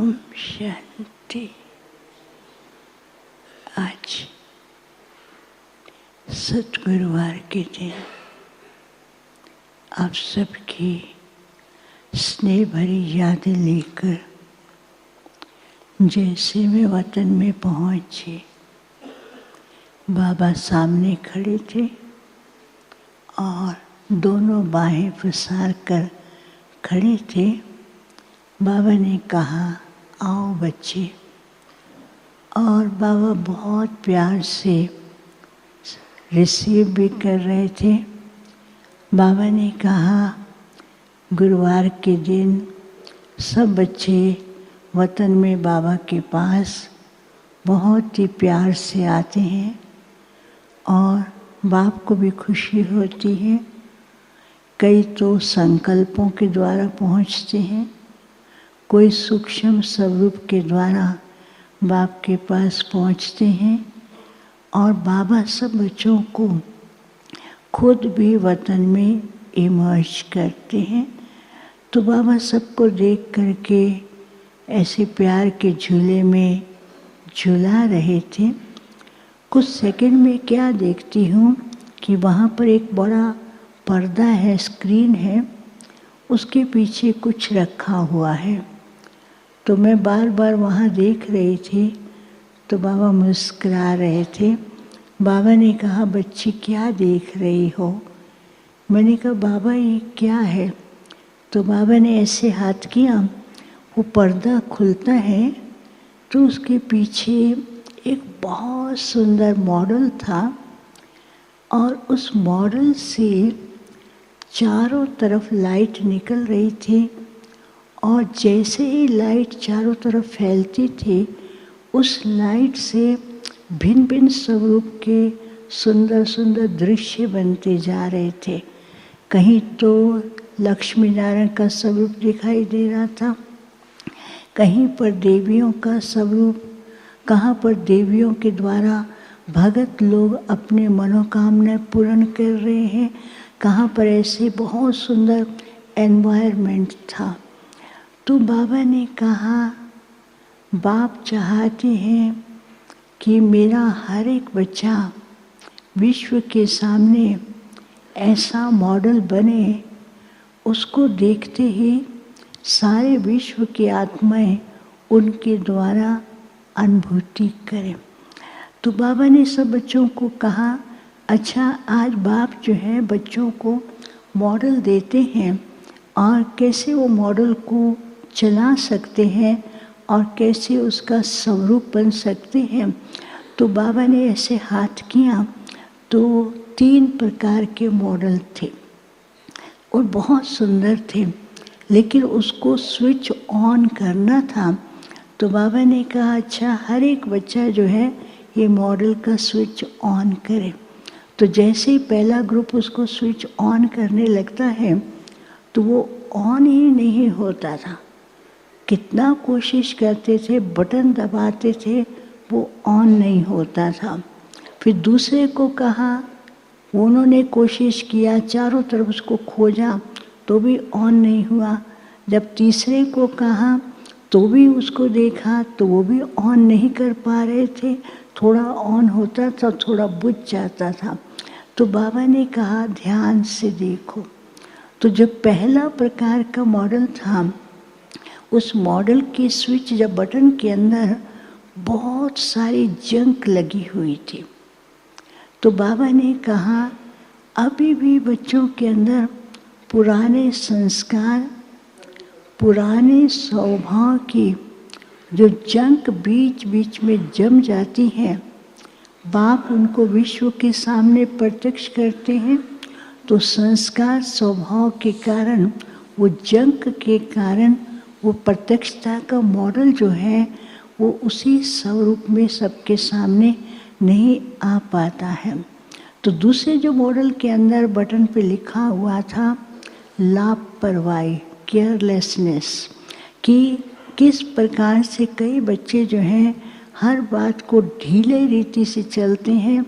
ओम शांति। आज सद्गुरुवार के दिन आप सबकी स्नेह भरी यादें लेकर जैसे मैं वतन में पहुंची, बाबा सामने खड़े थे और दोनों बाहें पसार कर खड़े थे। बाबा ने कहा, आओ बच्चे। और बाबा बहुत प्यार से रिसीव भी कर रहे थे। बाबा ने कहा, गुरुवार के दिन सब बच्चे वतन में बाबा के पास बहुत ही प्यार से आते हैं और बाप को भी खुशी होती है। कई तो संकल्पों के द्वारा पहुंचते हैं, कोई सूक्ष्म स्वरूप के द्वारा बाप के पास पहुंचते हैं और बाबा सब बच्चों को खुद भी वतन में इमर्ज करते हैं। तो बाबा सबको देख करके ऐसे प्यार के झूले में झूला रहे थे। कुछ सेकंड में क्या देखती हूँ कि वहाँ पर एक बड़ा पर्दा है, स्क्रीन है, उसके पीछे कुछ रखा हुआ है। तो मैं बार बार वहाँ देख रही थी। तो बाबा मुस्कुरा रहे थे। बाबा ने कहा, बच्ची क्या देख रही हो? मैंने कहा, बाबा ये क्या है? तो बाबा ने ऐसे हाथ किया, वो पर्दा खुलता है तो उसके पीछे एक बहुत सुंदर मॉडल था और उस मॉडल से चारों तरफ लाइट निकल रही थी और जैसे ही लाइट चारों तरफ फैलती थी, उस लाइट से भिन्न भिन्न स्वरूप के सुंदर सुंदर दृश्य बनते जा रहे थे। कहीं तो लक्ष्मी नारायण का स्वरूप दिखाई दे रहा था, कहीं पर देवियों का स्वरूप, कहाँ पर देवियों के द्वारा भगत लोग अपने मनोकामनाएं पूर्ण कर रहे हैं, कहाँ पर ऐसे बहुत सुंदर एनवायरनमेंट था। तो बाबा ने कहा, बाप चाहते हैं कि मेरा हर एक बच्चा विश्व के सामने ऐसा मॉडल बने, उसको देखते ही सारे विश्व की आत्माएं उनके द्वारा अनुभूति करें। तो बाबा ने सब बच्चों को कहा, अच्छा आज बाप जो है बच्चों को मॉडल देते हैं और कैसे वो मॉडल को चला सकते हैं और कैसे उसका स्वरूप बन सकते हैं। तो बाबा ने ऐसे हाथ किया तो 3 प्रकार के मॉडल थे और बहुत सुंदर थे, लेकिन उसको स्विच ऑन करना था। तो बाबा ने कहा, अच्छा हर एक बच्चा जो है ये मॉडल का स्विच ऑन करे। तो जैसे ही पहला ग्रुप उसको स्विच ऑन करने लगता है तो वो ऑन ही नहीं होता था। कितना कोशिश करते थे, बटन दबाते थे, वो ऑन नहीं होता था। फिर दूसरे को कहा, उन्होंने कोशिश किया, चारों तरफ उसको खोजा तो भी ऑन नहीं हुआ। जब तीसरे को कहा तो भी उसको देखा तो वो भी ऑन नहीं कर पा रहे थे, थोड़ा ऑन होता था, थोड़ा बुझ जाता था। तो बाबा ने कहा, ध्यान से देखो। तो जब पहला प्रकार का मॉडल था, उस मॉडल की स्विच जब बटन के अंदर बहुत सारी जंक लगी हुई थी। तो बाबा ने कहा, अभी भी बच्चों के अंदर पुराने संस्कार, पुराने स्वभाव की जो जंक बीच बीच में जम जाती है, बाप उनको विश्व के सामने प्रत्यक्ष करते हैं। तो संस्कार स्वभाव के कारण, वो जंक के कारण, वो प्रत्यक्षता का मॉडल जो है वो उसी स्वरूप में सबके सामने नहीं आ पाता है। तो दूसरे जो मॉडल के अंदर बटन पे लिखा हुआ था लापरवाही, केयरलेसनेस, कि किस प्रकार से कई बच्चे जो हैं हर बात को ढीले रीति से चलते हैं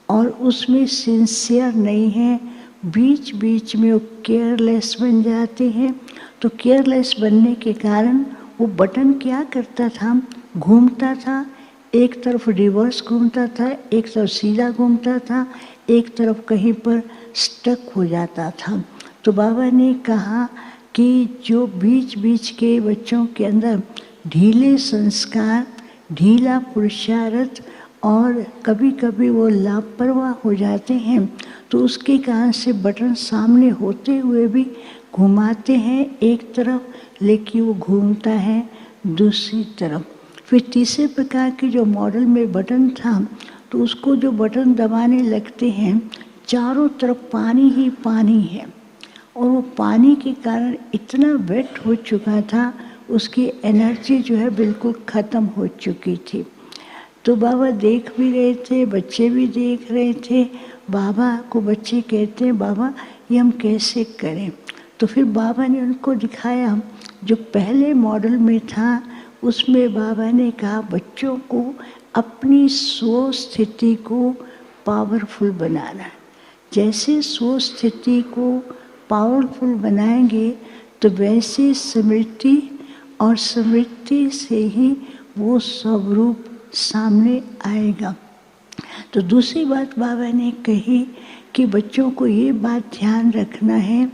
और उसमें सिंसियर नहीं है, बीच बीच में वो केयरलेस बन जाते हैं। तो केयरलेस बनने के कारण वो बटन क्या करता था, घूमता था, एक तरफ रिवर्स घूमता था, एक तरफ सीधा घूमता था, एक तरफ कहीं पर स्टक हो जाता था। तो बाबा ने कहा कि जो बीच बीच के बच्चों के अंदर ढीले संस्कार, ढीला पुरुषार्थ और कभी कभी वो लापरवाह हो जाते हैं, तो उसके कारण से बटन सामने होते हुए भी घुमाते हैं एक तरफ, लेकिन वो घूमता है दूसरी तरफ। फिर तीसरे प्रकार के जो मॉडल में बटन था, तो उसको जो बटन दबाने लगते हैं, चारों तरफ पानी ही पानी है और वो पानी के कारण इतना वेट हो चुका था, उसकी एनर्जी जो है बिल्कुल ख़त्म हो चुकी थी। तो बाबा देख भी रहे थे, बच्चे भी देख रहे थे। बाबा को बच्चे कहते हैं, बाबा ये हम कैसे करें? तो फिर बाबा ने उनको दिखाया जो पहले मॉडल में था, उसमें बाबा ने कहा बच्चों को अपनी सोच स्थिति को पावरफुल बनाना है। जैसे सोच स्थिति को पावरफुल बनाएंगे तो वैसे स्मृति और स्मृति से ही वो स्वरूप सामने आएगा। तो दूसरी बात बाबा ने कही कि बच्चों को ये बात ध्यान रखना है,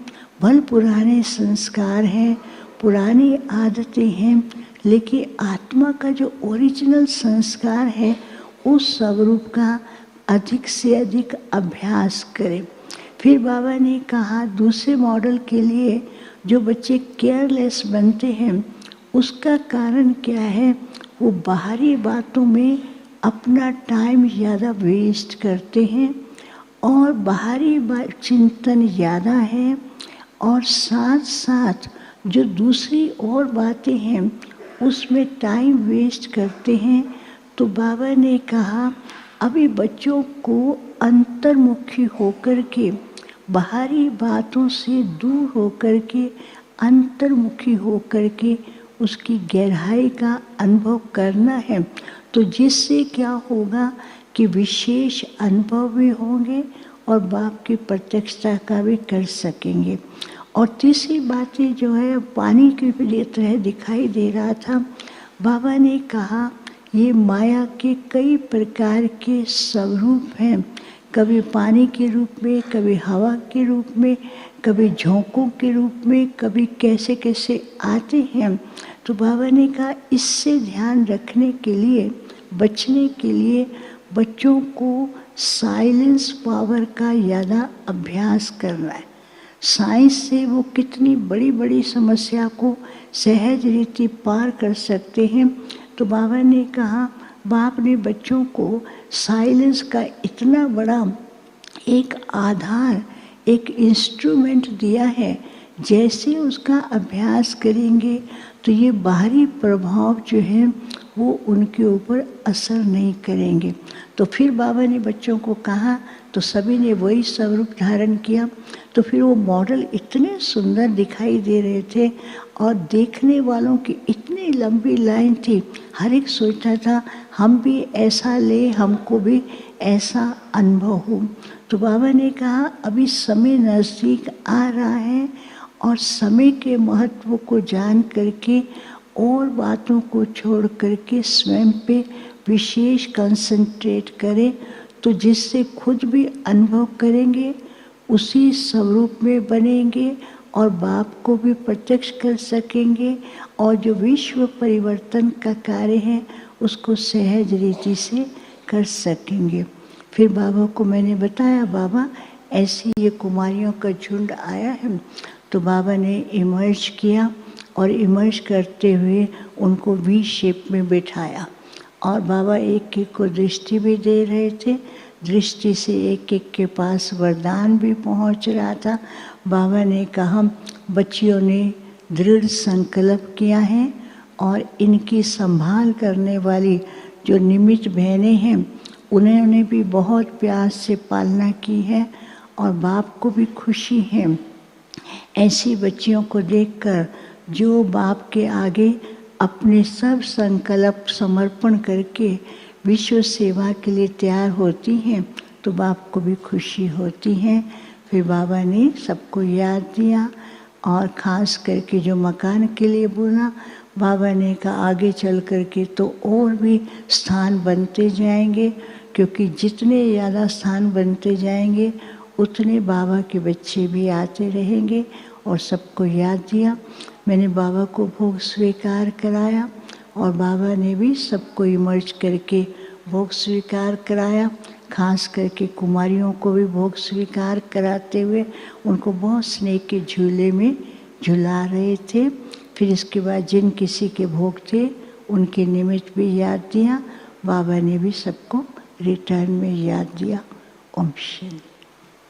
भले पुराने संस्कार हैं, पुरानी आदतें हैं, लेकिन आत्मा का जो ओरिजिनल संस्कार है उस स्वरूप का अधिक से अधिक अभ्यास करें। फिर बाबा ने कहा दूसरे मॉडल के लिए जो बच्चे केयरलेस बनते हैं, उसका कारण क्या है? वो बाहरी बातों में अपना टाइम ज़्यादा वेस्ट करते हैं और बाहरी चिंतन ज़्यादा है, और साथ साथ जो दूसरी और बातें हैं उसमें टाइम वेस्ट करते हैं। तो बाबा ने कहा अभी बच्चों को अंतर्मुखी होकर के, बाहरी बातों से दूर होकर के, अंतर्मुखी होकर के उसकी गहराई का अनुभव करना है। तो जिससे क्या होगा कि विशेष अनुभव भी होंगे और बाप की प्रत्यक्षता का भी कर सकेंगे। और तीसरी बातें जो है पानी की तरह दिखाई दे रहा था। बाबा ने कहा ये माया के कई प्रकार के स्वरूप हैं, कभी पानी के रूप में, कभी हवा के रूप में, कभी झोंकों के रूप में, कभी कैसे कैसे आते हैं। तो बाबा ने कहा इससे ध्यान रखने के लिए, बचने के लिए बच्चों को साइलेंस पावर का ज़्यादा अभ्यास करना है। साइंस से वो कितनी बड़ी बड़ी समस्या को सहज रीति पार कर सकते हैं। तो बाबा ने कहा बाप ने बच्चों को साइलेंस का इतना बड़ा एक आधार, एक इंस्ट्रूमेंट दिया है, जैसे उसका अभ्यास करेंगे तो ये बाहरी प्रभाव जो है वो उनके ऊपर असर नहीं करेंगे। तो फिर बाबा ने बच्चों को कहा तो सभी ने वही स्वरूप धारण किया। तो फिर वो मॉडल इतने सुंदर दिखाई दे रहे थे और देखने वालों की इतनी लंबी लाइन थी, हर एक सोचता था हम भी ऐसा ले, हमको भी ऐसा अनुभव हो। तो बाबा ने कहा अभी समय नज़दीक आ रहा है और समय के महत्व को जान करके और बातों को छोड़ करके स्वयं पे विशेष कंसंट्रेट करें, तो जिससे खुद भी अनुभव करेंगे, उसी स्वरूप में बनेंगे और बाप को भी प्रत्यक्ष कर सकेंगे और जो विश्व परिवर्तन का कार्य है उसको सहज रीति से कर सकेंगे। फिर बाबा को मैंने बताया बाबा ऐसी ये कुमारियों का झुंड आया है। तो बाबा ने इमर्ज किया और इमर्ज करते हुए उनको वी शेप में बिठाया और बाबा एक एक को दृष्टि भी दे रहे थे। दृष्टि से एक एक के पास वरदान भी पहुंच रहा था। बाबा ने कहा बच्चियों ने दृढ़ संकल्प किया है और इनकी संभाल करने वाली जो निमित्त बहनें हैं उन्होंने भी बहुत प्यार से पालना की है और बाप को भी खुशी है। ऐसी बच्चियों को देखकर जो बाप के आगे अपने सब संकल्प समर्पण करके विश्व सेवा के लिए तैयार होती हैं तो बाप को भी खुशी होती है। फिर बाबा ने सबको याद दिया और ख़ास करके जो मकान के लिए बोला, बाबा ने कहा आगे चल कर के तो और भी स्थान बनते जाएंगे, क्योंकि जितने ज़्यादा स्थान बनते जाएंगे उतने बाबा के बच्चे भी आते रहेंगे। और सबको याद दिया। मैंने बाबा को भोग स्वीकार कराया और बाबा ने भी सबको इमर्ज करके भोग स्वीकार कराया। खास करके कुमारियों को भी भोग स्वीकार कराते हुए उनको बहुत स्नेह के झूले में झुला रहे थे। फिर इसके बाद जिन किसी के भोग थे उनके निमित्त भी याद दिया। बाबा ने भी सबको रिटर्न में याद दिया। ओम शांति।